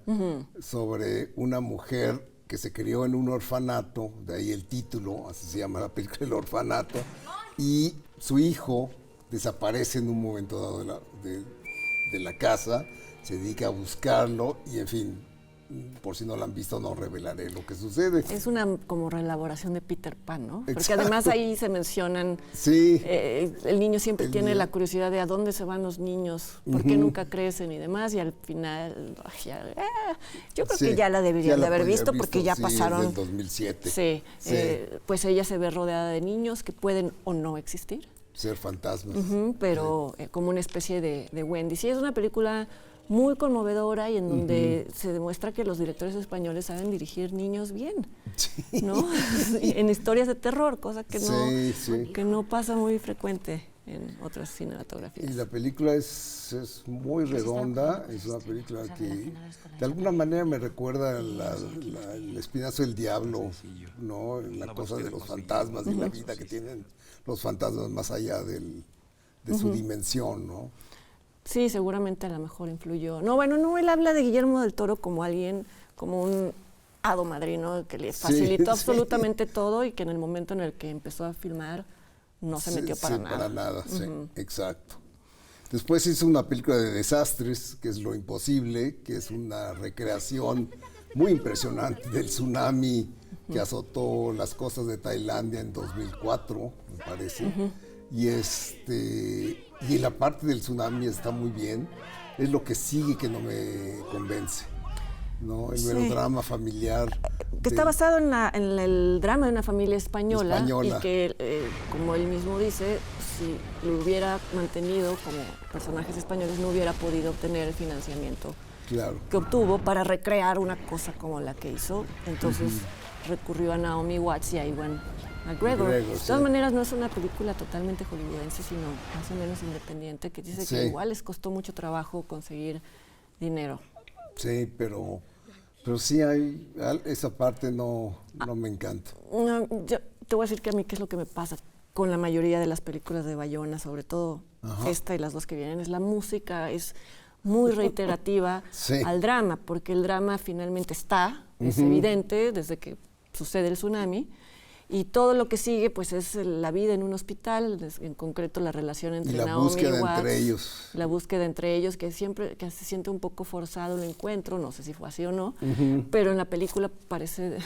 sobre una mujer que se crió en un orfanato, de ahí el título, así se llama la película, El Orfanato, y su hijo desaparece en un momento dado de la casa, se dedica a buscarlo y, en fin, por si no lo han visto, no revelaré lo que sucede. Es una como reelaboración de Peter Pan, ¿no? Porque Exacto. además ahí se mencionan, Sí. el niño siempre tiene niño. la curiosidad de a dónde se van los niños, por qué nunca crecen y demás, y al final, yo creo Sí, que ya la deberían de haber podía visto porque ya sí, pasaron. desde el 2007. Sí, Sí. pues ella se ve rodeada de niños que pueden o no existir, Ser fantasmas. pero como una especie de Wendy. Sí, es una película muy conmovedora y en donde se demuestra que los directores españoles saben dirigir niños bien, ¿no? En historias de terror, cosa que que no pasa muy frecuente en otras cinematografías. Y la película es muy redonda, es una película que de alguna manera me recuerda el espinazo del diablo, ¿no? La cosa de los fantasmas y la vida que tienen los fantasmas más allá de su dimensión, ¿no? Sí, seguramente a lo mejor influyó. No, bueno, no, él habla de Guillermo del Toro como alguien, como un hado madrino que le facilitó absolutamente todo y que en el momento en el que empezó a filmar no se metió para nada. Para nada, sí, exacto. Después hizo una película de desastres, que es Lo Imposible, que es una recreación muy impresionante del tsunami que azotó las costas de Tailandia en 2004, me parece. Y la parte del tsunami está muy bien, es lo que sigue que no me convence. ¿no? El Sí. melodrama familiar. Que está basado en el drama de una familia española. Española. Y que, como él mismo dice, si lo hubiera mantenido como personajes españoles, no hubiera podido obtener el financiamiento Claro. que obtuvo para recrear una cosa como la que hizo. Entonces recurrió a Naomi Watts y a Ewan McGregor. De todas sí. maneras, no es una película totalmente hollywoodense, sino más o menos independiente, que dice Sí. que igual les costó mucho trabajo conseguir dinero. Sí, pero sí hay, esa parte no me encanta. No, yo te voy a decir que a mí qué es lo que me pasa con la mayoría de las películas de Bayona, sobre todo esta y las dos que vienen, es la música, es muy reiterativa Sí. al drama, porque el drama finalmente está, es evidente desde que sucede el tsunami, y todo lo que sigue pues es la vida en un hospital, en concreto la relación entre Y la Naomi búsqueda Watts, entre ellos. la búsqueda entre ellos, que siempre que se siente un poco forzado el encuentro, no sé si fue así o no, pero en la película parece,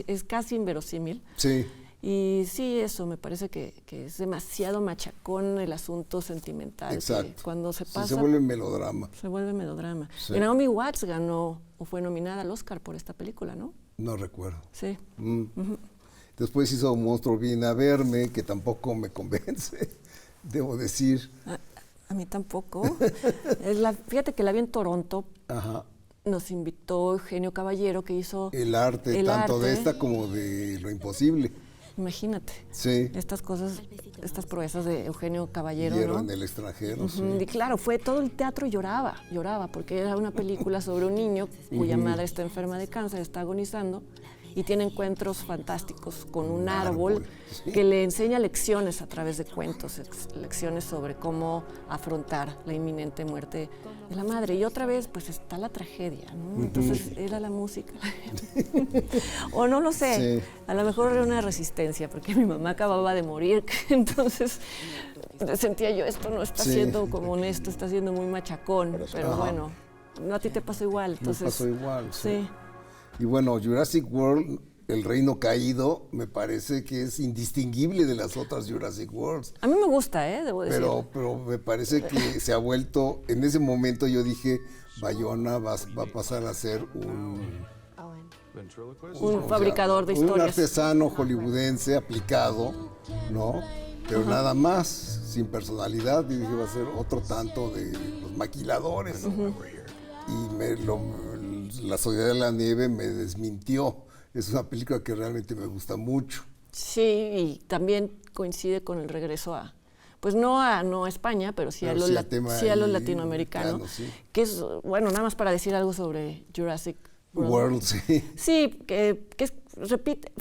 es casi inverosímil. Sí. Y sí, eso, me parece que es demasiado machacón el asunto sentimental. Exacto. Que cuando se Sí, pasa, se vuelve melodrama. se vuelve melodrama. Sí. Y Naomi Watts ganó o fue nominada al Oscar por esta película, ¿no? No recuerdo. Sí. Después hizo Monstruo Viene a Verme, que tampoco me convence, debo decir. A mí tampoco. Fíjate que la vi en Toronto. Ajá. Nos invitó Eugenio Caballero, que hizo El arte, tanto de esta como de Lo Imposible. Imagínate. Sí. Estas cosas, estas proezas de Eugenio Caballero, Hierro ¿no? en el extranjero. Ujú. Sí. Y claro, fue todo el teatro lloraba, porque era una película sobre un niño cuya madre está enferma de cáncer, está agonizando y tiene encuentros fantásticos con un árbol sí. que le enseña lecciones a través de cuentos, lecciones sobre cómo afrontar la inminente muerte de la madre. Y otra vez, pues está la tragedia, ¿no? Entonces era la música. O no lo sé, Sí. a lo mejor era una resistencia, porque mi mamá acababa de morir, entonces sentía yo, esto no está Sí. siendo como honesto, está siendo muy machacón, pero bueno, no a ti te pasó igual. Entonces, Me pasó igual. Sí. Y bueno, Jurassic World, El Reino Caído, me parece que es indistinguible de las otras Jurassic Worlds. A mí me gusta, debo decir. Pero me parece que se ha vuelto, en ese momento yo dije, Bayona va a pasar a ser un fabricador de historias. Un artesano hollywoodense aplicado, ¿no? Pero nada más, sin personalidad, y dije, va a ser otro tanto de los maquiladores. Y La Sociedad de la Nieve me desmintió. Es una película que realmente me gusta mucho. Sí, y también coincide con el regreso a, pues no a España, pero sí a lo latinoamericano, sí. Que es, bueno, nada más para decir algo sobre Jurassic World, sí. Sí, repite,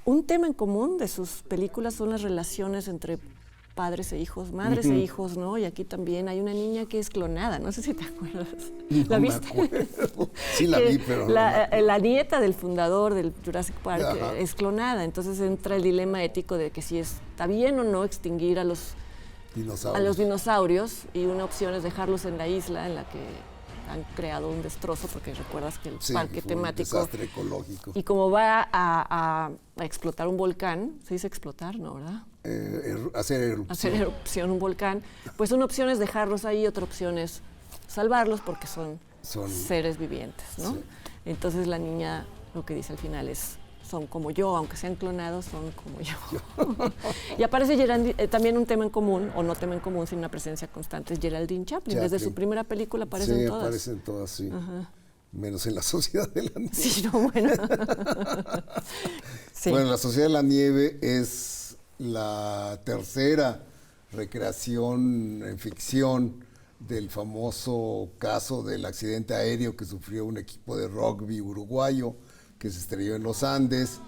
un tema en común de sus películas son las relaciones entre padres e hijos, madres e hijos, ¿no? Y aquí también hay una niña que es clonada, no sé si te acuerdas. ¿La viste? Me acuerdo. Sí la vi, pero la nieta del fundador del Jurassic Park Ajá. es clonada, entonces entra el dilema ético de que si está bien o no extinguir a los dinosaurios, y una opción es dejarlos en la isla en la que han creado un destrozo, porque recuerdas que el parque temático... Un desastre ecológico. Y como va a explotar un volcán, se dice explotar, ¿no, verdad? Hacer erupción. Hacer erupción un volcán, pues una opción es dejarlos ahí, otra opción es salvarlos porque son seres vivientes, ¿no? Sí. Entonces la niña lo que dice al final es, son como yo, aunque sean clonados, son como yo. Y aparece también un tema en común, o no tema en común, sino una presencia constante, es Geraldine Chaplin. Desde su primera película aparecen todas. Sí, aparecen todas, sí. Ajá. Menos en La Sociedad de la Nieve. Sí, no, bueno. Sí. Bueno, La Sociedad de la Nieve es la tercera recreación en ficción del famoso caso del accidente aéreo que sufrió un equipo de rugby uruguayo que se estrelló en los Andes,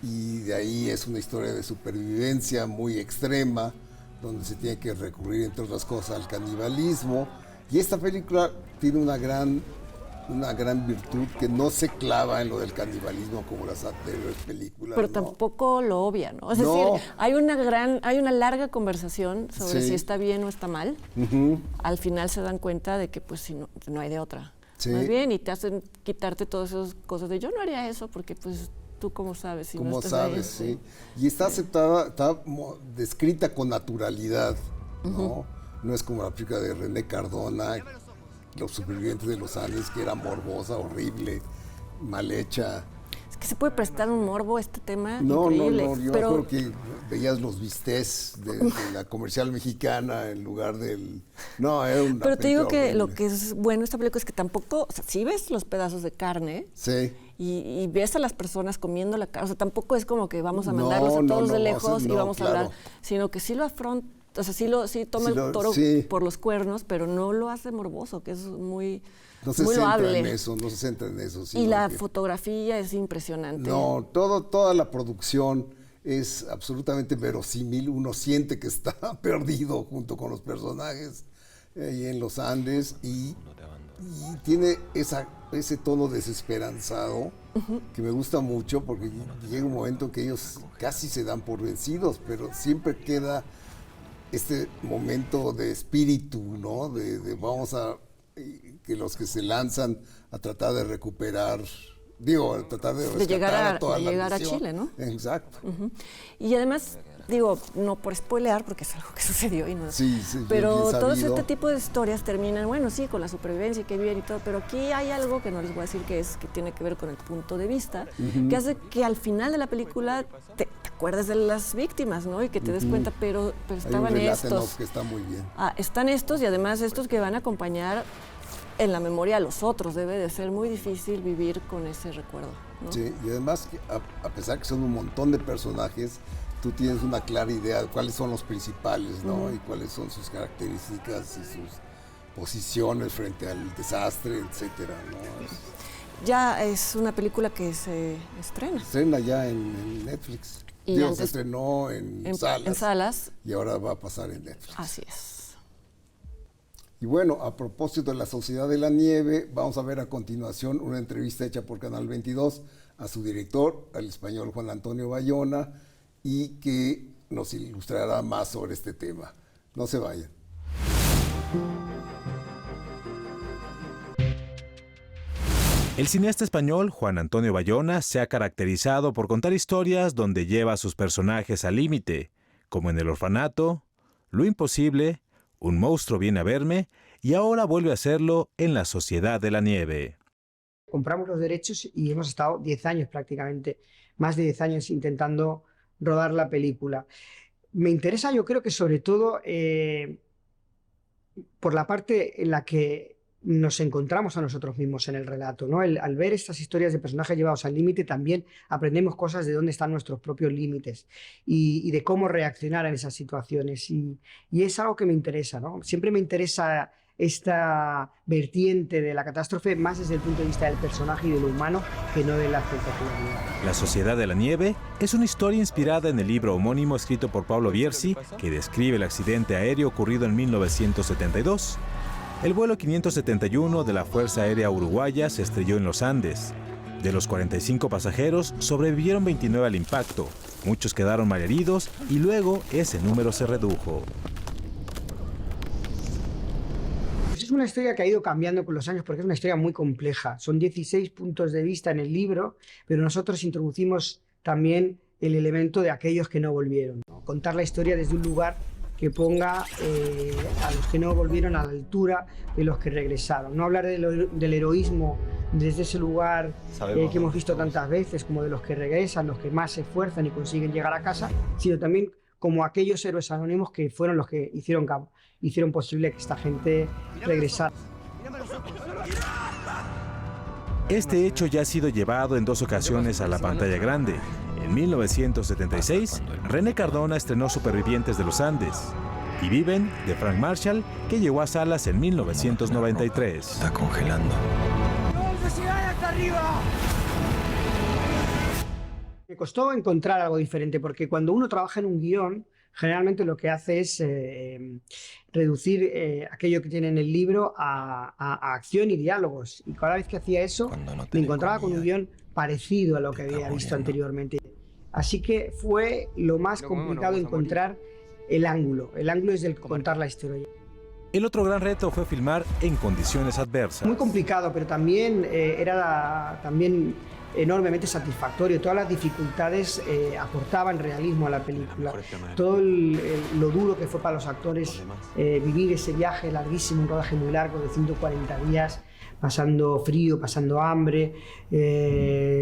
y de ahí es una historia de supervivencia muy extrema, donde se tiene que recurrir, entre otras cosas, al canibalismo. Y esta película tiene una gran virtud, que no se clava en lo del canibalismo como las anteriores películas. Pero ¿no? tampoco lo obvia, ¿no? Es decir, hay una larga conversación sobre si está bien o está mal. Al final se dan cuenta de que pues si no hay de otra. Sí. Más bien, y te hacen quitarte todas esas cosas de yo no haría eso, porque pues tú cómo sabes. Si ¿Cómo no estás sabes? ahí, Sí. Y está aceptada, está descrita con naturalidad, ¿no? No es como la película de René Cardona, Los supervivientes de los Andes, que era morbosa, horrible, mal hecha. Es que se puede prestar un morbo a este tema No, increíble. yo pero creo que veías los bistecs de la comercial mexicana en lugar del... No, era una Pero te digo que horrible. lo que es bueno esta película es que tampoco, o sea, sí ves los pedazos de carne Sí. y ves a las personas comiendo la carne, o sea, tampoco es como que vamos a No, mandarlos a todos no, de no, lejos y no, vamos a claro. hablar, sino que sí lo afronta, o sea, sí toma Sí el toro sí. por los cuernos, pero no lo hace morboso, que es muy, No se muy centra loable. en eso, no se centra en eso. Y sino la que- fotografía es impresionante. No, toda la producción es absolutamente verosímil. Uno siente que está perdido junto con los personajes ahí en los Andes y tiene ese tono desesperanzado que me gusta mucho porque llega un momento en que ellos casi se dan por vencidos, pero siempre queda este momento de espíritu, ¿no? De vamos a... que los que se lanzan a tratar de recuperar, a tratar de rescatar llegar a toda de la llegar a misión. Chile, ¿no? Exacto. Y además, digo, no por spoilear, porque es algo que sucedió y no. Sí, pero bien todo sabido. este tipo de historias terminan, bueno, sí, con la supervivencia y qué bien y todo, pero aquí hay algo que no les voy a decir que tiene que ver con el punto de vista, que hace que al final de la película te acuerdes de las víctimas, ¿no? Y que te des cuenta, pero Hay un estaban relato en estos. off que está muy bien. Están estos y además estos que van a acompañar en la memoria a los otros. Debe de ser muy difícil vivir con ese recuerdo, ¿no? Sí, y además, que a pesar que son un montón de personajes, tú tienes una clara idea de cuáles son los principales, ¿no? Y cuáles son sus características y sus posiciones frente al desastre, etcétera, ¿no? Ya es una película que se estrena. Se estrena ya en Netflix. Y Se antes- estrenó en salas. En salas, Y ahora va a pasar en Netflix. así es. Y bueno, a propósito de la Sociedad de la Nieve, vamos a ver a continuación una entrevista hecha por Canal 22 a su director, al español Juan Antonio Bayona, y que nos ilustrará más sobre este tema. No se vayan. El cineasta español Juan Antonio Bayona se ha caracterizado por contar historias donde lleva a sus personajes al límite, como en El orfanato, Lo imposible, Un monstruo viene a verme, y ahora vuelve a hacerlo en La Sociedad de la Nieve. Compramos los derechos y hemos estado 10 años prácticamente, más de 10 años intentando rodar la película. Me interesa, yo creo que sobre todo por la parte en la que nos encontramos a nosotros mismos en el relato, ¿no? Al ver estas historias de personajes llevados al límite, también aprendemos cosas de dónde están nuestros propios límites y de cómo reaccionar en esas situaciones. Y es algo que me interesa, ¿no? Siempre me interesa esta vertiente de la catástrofe más desde el punto de vista del personaje y de lo humano que no de la espectacularidad. La Sociedad de la Nieve es una historia inspirada en el libro homónimo escrito por Pablo Bierzi, que describe el accidente aéreo ocurrido en 1972. El vuelo 571 de la Fuerza Aérea Uruguaya se estrelló en los Andes. De los 45 pasajeros, sobrevivieron 29 al impacto. Muchos quedaron malheridos y luego ese número se redujo. Es una historia que ha ido cambiando con los años porque es una historia muy compleja. Son 16 puntos de vista en el libro, pero nosotros introducimos también el elemento de aquellos que no volvieron, ¿no? Contar la historia desde un lugar que ponga a los que no volvieron a la altura de los que regresaron. No hablar del heroísmo desde ese lugar que hemos visto tantas veces, como de los que regresan, los que más se esfuerzan y consiguen llegar a casa, sino también como aquellos héroes anónimos que fueron los que hicieron posible que esta gente regresara. Este hecho ya ha sido llevado en 2 ocasiones a la pantalla grande. En 1976, René Cardona estrenó Supervivientes de los Andes y Viven, de Frank Marshall, que llegó a salas en 1993. Está congelando. Me costó encontrar algo diferente porque cuando uno trabaja en un guión, generalmente lo que hace es reducir aquello que tiene en el libro a acción y diálogos. Y cada vez que hacía eso, me encontraba con un guión parecido a lo que había visto anteriormente. Así que fue lo más complicado encontrar el ángulo desde el contar la historia. El otro gran reto fue filmar en condiciones adversas. Muy complicado, pero también era también enormemente satisfactorio. Todas las dificultades aportaban realismo a la película. Todo lo duro que fue para los actores vivir ese viaje larguísimo, un rodaje muy largo de 140 días, pasando frío, pasando hambre,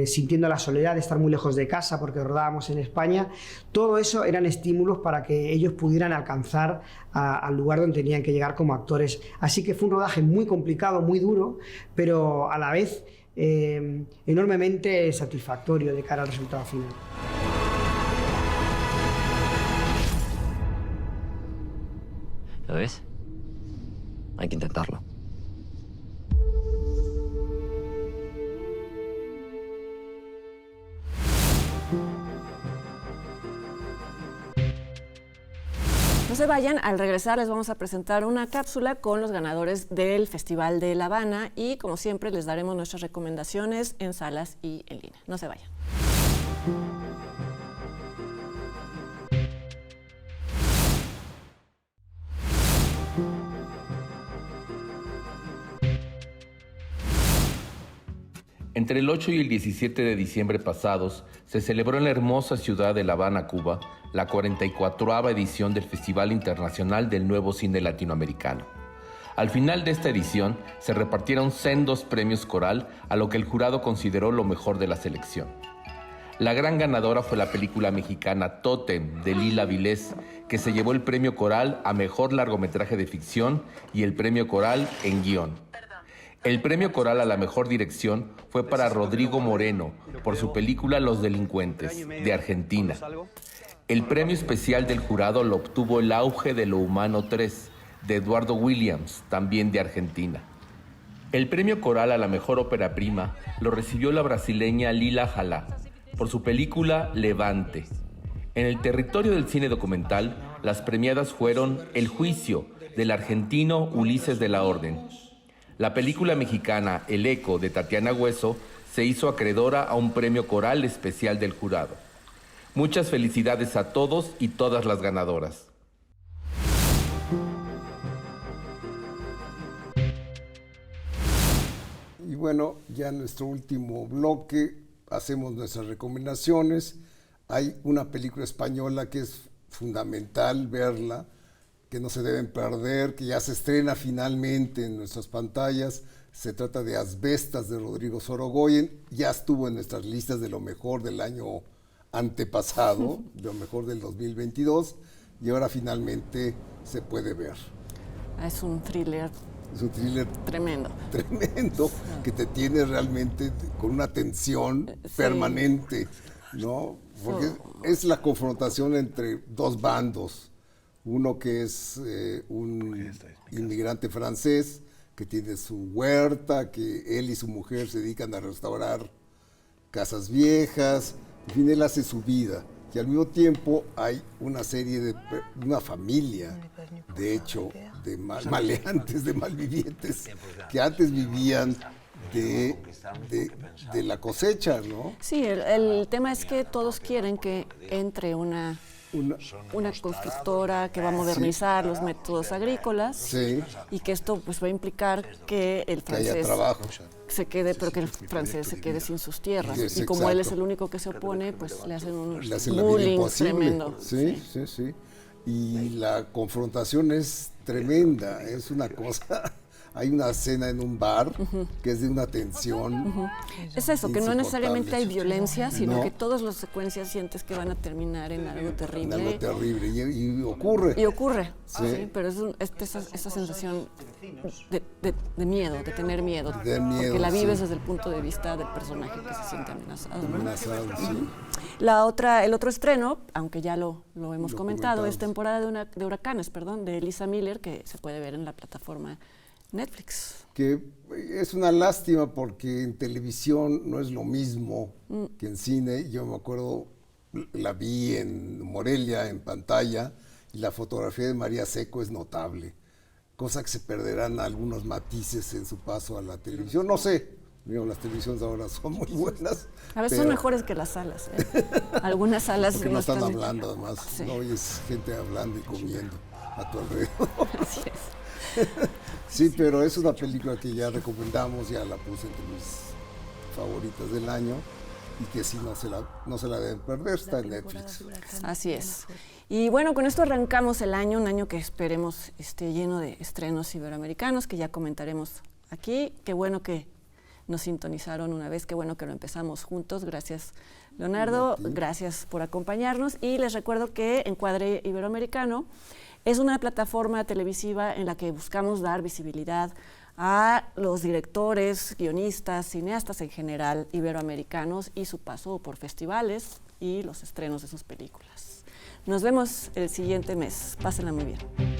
sintiendo la soledad de estar muy lejos de casa porque rodábamos en España. Todo eso eran estímulos para que ellos pudieran alcanzar al lugar donde tenían que llegar como actores. Así que fue un rodaje muy complicado, muy duro, pero a la vez enormemente satisfactorio de cara al resultado final. ¿Lo ves? Hay que intentarlo. No se vayan, al regresar les vamos a presentar una cápsula con los ganadores del Festival de La Habana y como siempre les daremos nuestras recomendaciones en salas y en línea. No se vayan. Entre el 8 y el 17 de diciembre pasados, se celebró en la hermosa ciudad de La Habana, Cuba, la 44ª edición del Festival Internacional del Nuevo Cine Latinoamericano. Al final de esta edición, se repartieron sendos premios Coral a lo que el jurado consideró lo mejor de la selección. La gran ganadora fue la película mexicana Tótem, de Lila Vilés, que se llevó el premio Coral a Mejor Largometraje de Ficción y el premio Coral en Guión. El premio Coral a la mejor dirección fue para Rodrigo Moreno por su película Los Delincuentes, de Argentina. El premio especial del jurado lo obtuvo El Auge de lo Humano 3, de Eduardo Williams, también de Argentina. El premio Coral a la mejor ópera prima lo recibió la brasileña Lila Jalá por su película Levante. En el territorio del cine documental, las premiadas fueron El Juicio, del argentino Ulises de la Orden. La película mexicana El Eco, de Tatiana Hueso, se hizo acreedora a un premio Coral especial del jurado. Muchas felicidades a todos y todas las ganadoras. Y bueno, ya en nuestro último bloque hacemos nuestras recomendaciones. Hay una película española que es fundamental verla, que no se deben perder, que ya se estrena finalmente en nuestras pantallas. Se trata de Asbestas, de Rodrigo Sorogoyen. Ya estuvo en nuestras listas de lo mejor del año antepasado, de lo mejor del 2022, y ahora finalmente se puede ver. Es un thriller. Es un thriller tremendo, que te tiene realmente con una tensión permanente, ¿no? Porque es la confrontación entre dos bandos. Uno que es un inmigrante francés que tiene su huerta, que él y su mujer se dedican a restaurar casas viejas. En fin, él hace su vida. Y al mismo tiempo hay una serie de una familia, de hecho, de maleantes, de malvivientes, que antes vivían de la cosecha, ¿no? Sí, el tema es que todos quieren que entre una constructora que va a modernizar los métodos agrícolas y que esto pues va a implicar que el francés se quede, pero que el francés se quede sin sus tierras. Y como él es el único que se opone, pues le hacen un bullying tremendo. Sí. Y la confrontación es tremenda, es una cosa... Hay una escena en un bar que es de una tensión. Es eso, que no necesariamente hay violencia, sino que todas las secuencias sientes que van a terminar en algo terrible. En algo terrible, y ocurre. Y ocurre, sí, pero es esa sensación de miedo, de tener miedo. Porque la vives desde el punto de vista del personaje que se siente amenazado. El otro estreno, aunque ya lo hemos comentado, es Temporada de Huracanes, de Elisa Miller, que se puede ver en la plataforma Netflix. Que es una lástima porque en televisión no es lo mismo que en cine. Yo me acuerdo, la vi en Morelia, en pantalla, y la fotografía de María Seco es notable, cosa que se perderán algunos matices en su paso a la televisión. No sé, las televisiones ahora son muy buenas. A veces son mejores que las salas. Algunas salas porque no están hablando, además. Sí. No oyes gente hablando y comiendo a tu alrededor. Así es. Sí, pero es una película que ya recomendamos, ya la puse entre mis favoritas del año. y que sí no se la deben perder, está en Netflix. Así es. Y bueno, con esto arrancamos el año, un año que esperemos esté lleno de estrenos iberoamericanos, que ya comentaremos aquí. Qué bueno que nos sintonizaron una vez, qué bueno que lo empezamos juntos. Gracias, Leonardo, gracias por acompañarnos. Y les recuerdo que Encuadre Iberoamericano es una plataforma televisiva en la que buscamos dar visibilidad a los directores, guionistas, cineastas en general iberoamericanos y su paso por festivales y los estrenos de sus películas. Nos vemos el siguiente mes. Pásenla muy bien.